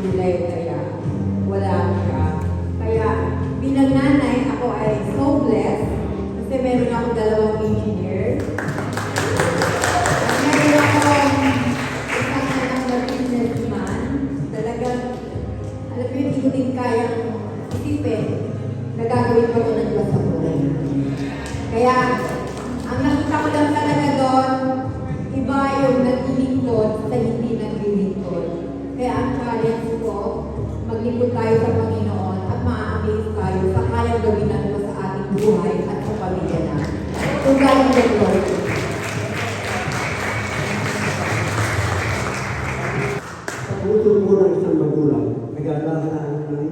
kulay, kaya wala siya. Kaya bilang nanay, ako ay so blessed kasi meron akong dalawang engineer. Meron akong isang anak na businessman. Talagang, alam mo yun, hindi din kayang isipin na gagawin pa ito ng Diyos sa buhay. Kaya, ang nakita ko lang talaga doon, iba yung naglilingkod sa hindi naglilingkod. Kaya ang challenge ko, maglingkod tayo sa Panginoon at ma-amaze tayo sa kayang gawin ng Diyos sa ating buhay at sa pamilya natin. So, God the Lord. Sa puso mo ng isang magulang, nag-aalagaan ng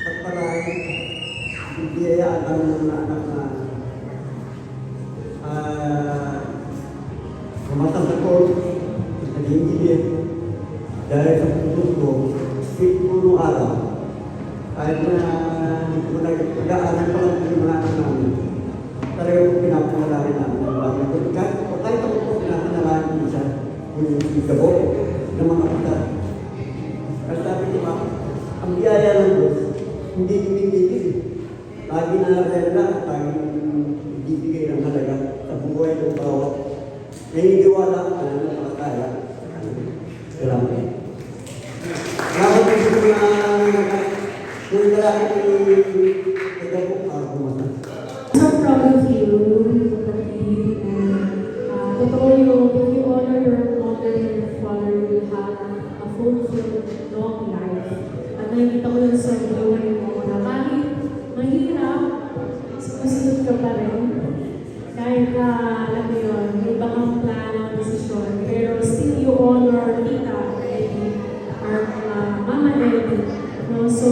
pagpalain, bibiyayaan ang mga anak na mamasasakot, naging gilit, dahil sa puso ko, speak mo nung araw, kahit na hindi ko nag-aaral pa lang yung mga anak namin, talaga ko pinapanalangin namin ng bagay ko. Kahit ako po pinapanalangin minsan, yung igabo ng mga kita. Kasi sabi ni Mama, ang biyaya ng Diyos, hindi tumigil. Lagi na rela, lagi ibibigay ng halaga sa buhay ng bawat. Naniniwala ka na nakakaya. Salamat. Bakit gusto ko na yung lalaki ni igabo kumasa? So proud of you, kapatid, and totoo yung if you honor your mother and your father, you will have a fulfilled, long life. At nakikita ko yun sa buhay mo na kahit mahirap, sumasunod ka pa rin. Kahit alam mo yun, may iba kang plano, desisyon, pero still you honor tita, Eddie, our mama Eddie. No? So,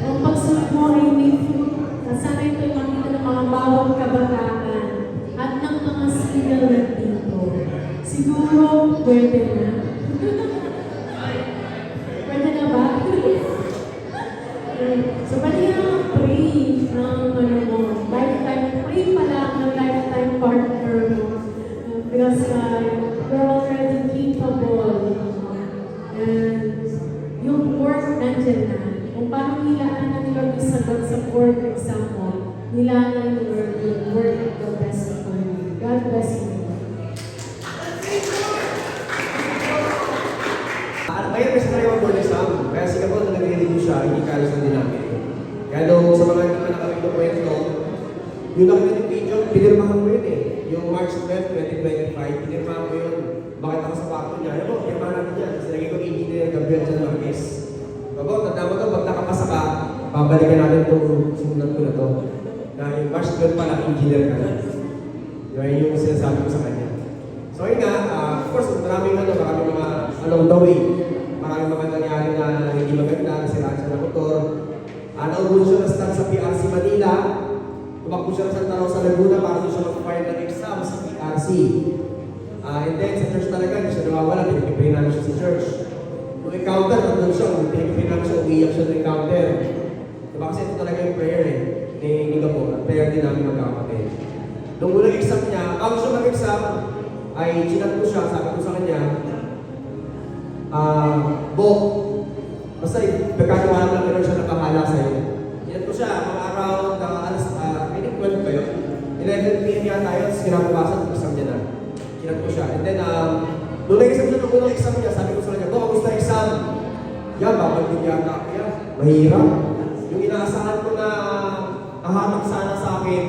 ang pagsunod mo ay may fruit. At sana ito'y makita ng mga bawang kabataan at ng mga single na dito. Siguro, pwede na. Pwede na ba? So, pwede na pray ng lifetime, pray pa lang ng lifetime partner mo. Because you're already capable. And yung work nandyan na. Kung paano nilaan na nila yung sagot sa board exam mo, nilaan na yung work the best for you. God bless you. Mayroon kasi tayo ang board exam. Kaya Singapore na nag-review siya, hindi kalos na din namin. Kaya nung sa mga hindi pa nakapito kwento, yung nakita yung video, pinirmahan ko yun eh. Yung March 12, 2025, pinirmahan ko yun. Bakit ako sa pakto niya? Alam mo, pinirmahan natin yan. Kasi naging ko engineer, Gabriel Jan Marquez. Bago, tanda mo to, pag nakapasa ka, pabalikan natin itong simulan ko na to. Na yung March 12 pala, engineer ka na. Yun yung sinasabi ko sa kanya. So yun nga, of course, maraming mga along the way. Maraming mga nangyari na hindi maganda, nasiraan siya ng motor. Naubun siya na start sa PRC Manila. Tumakbo siya sa Santa Rosa, Laguna para doon siya mag-file ng exam sa PRC. And then sa church talaga, hindi siya nawawala, pinipipray namin siya sa church. Nung encounter, nandun siya, pinipipray namin siya, umiyak siya ng encounter. Diba kasi ito talaga yung prayer eh, ni Gabo, at prayer din namin magkakapatid. Nung unang exam niya, bago siya mag-exam, ay chinat ko siya, sabi ko sa kanya, Bo, basta pagkatiwala lang meron siya nakahala sa'yo. Chinat ko siya, mga around, I think 12 ba yun? 11 p.m. yata yun, kinabukasan, exam niya na. Chinat ko siya. And then, nung nag-exam siya, nung unang exam niya, sabi ko sa kanya, Bo, kamusta exam? Yan, babal din yata ako yan. Mahirap. Yung inaasahan ko na hahanap sana sa akin,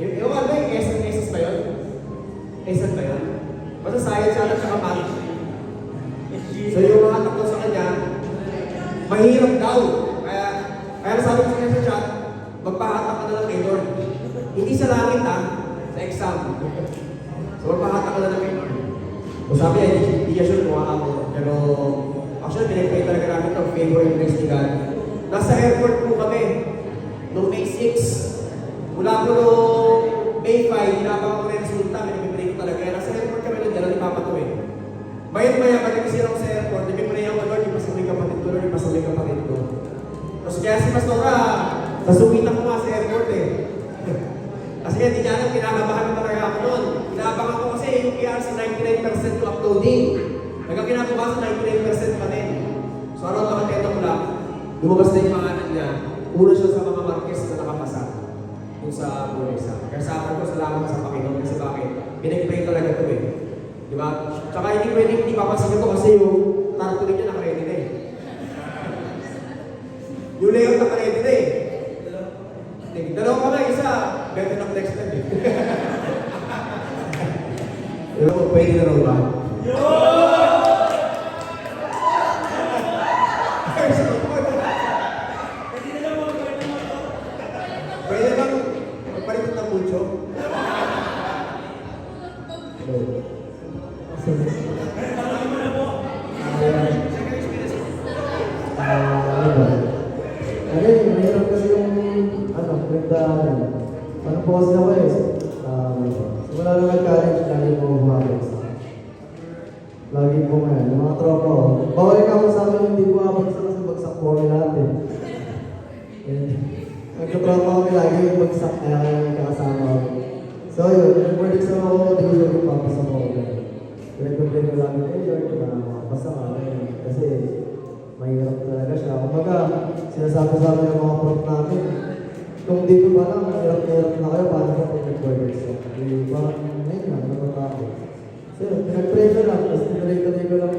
ewan ba yung essence ba yun? Essence ba yun? Basta science siya lang sa kapatid. So yung mga takot sa kanya, mahirap daw. Kaya sabi ko sa chat, magpahatak ka na lang kay Lord. Hindi sa langit sa exam. So magpahatak ka na lang kay Lord. So sabi niya, hindi niya sure kung ako. Pero actually, pinag-pray talaga namin itong favor and grace ni God. Nasa airport po kami. Noong May 6, mula po noong May 5, hinabang ko rin resulta, pinag-pray ko talaga. Nasa airport kami nun, dyan, ipapatuloy. Maya-maya, pag-isin ako sa airport, nag-pray ako, Lord, ipasaway kapatid ko, Lord, ipasaway kapatid ko. Tapos kaya si Pastora, nasubitan ko nga sa airport eh. Kasi hindi niya alam, kinakabahan ko talaga ako noon. Kinakabahan ko kasi yung PRC 99% to uploading. Nagkakinabukasan lumabas na yung pangalan niya, una siya sa mga markes na nakapasa yung sa Buresa. Kaya sabi ko, salamat sa Panginoon kasi bakit? Pinag-pray talaga ito eh. Di ba? Tsaka hindi pwede, hindi papasin ko kasi yung tarpaulin niya naka-ready na eh. Yung layout naka-ready na eh. Dalawang kamay, isa, better ng next time eh. Di ba, pwede na raw ba? Pwede bang magpalitan ng mucho? Ano yun, mahirap kasi yung, pinagdaanan. Ano po kasi ako eh, simula na nag-college, lagi po humabag sa akin. Lagi po ngayon, yung mga tropa ko. Bawal ka mo sa akin, hindi po habagsak kasi bagsak po kami natin. Nagkatropa kami lagi yung bagsak, kaya kami kakasama ko. So yun, nag-work sa ako, hindi ko siya papasa ko. Pinag-complain ko lang, Lord, makapasa ka. Kasi mahirap talaga siya. Kumbaga, sinasabi sa amin ng mga prof namin, kung dito pa lang, mahirap na kayo, paano ka pag nag-work siya? Parang, ngayon lang, natatakot. So yun, pinag-pray ko lang, tapos tinuloy-tuloy ko lang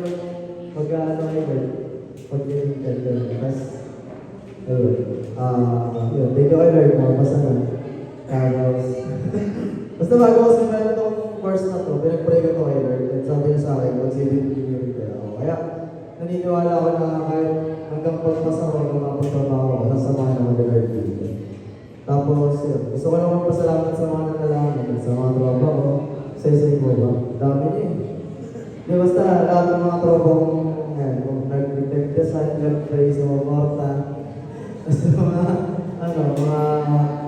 mag-ano kayo, pag-i-intel ko. Tapos, ayun, yun, thank you kayo, Lord, makapasa na. Tapos, basta bago ko simulan itong course na to, pinag-pray ko to kay Lord, at sabi niya sa akin, mag-civil engineering kaya ako. Kaya, naniniwala ako na kahit hanggang pagpasa ko, hanggang mapagtrabaho ako, nasamahan ako ni Lord dito. Tapos, yun, gusto ko naman pasalamat sa mga nanalangin, sa mga tropa ko, sa isa mo ba? Dami niya eh. Di basta, lahat ng mga tropa kong, yan, kung nag-design, nag-pray sa mga morta, basta mga, mga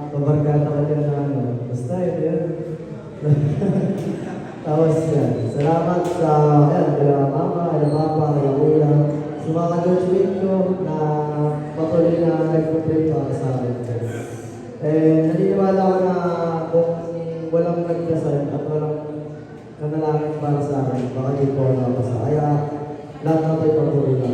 kabargata ka dyan na basta yun. Tapos yan, salamat sa, kila mama, kila papa, kila kuya, sa mga ka-judgment ko na patuloy na nag-pray para sa akin. Naniniwala ko na kung walang nagdasal at walang nanalangin para sa akin, baka di po ako napasa. Kaya lahat na tayo patuloy na.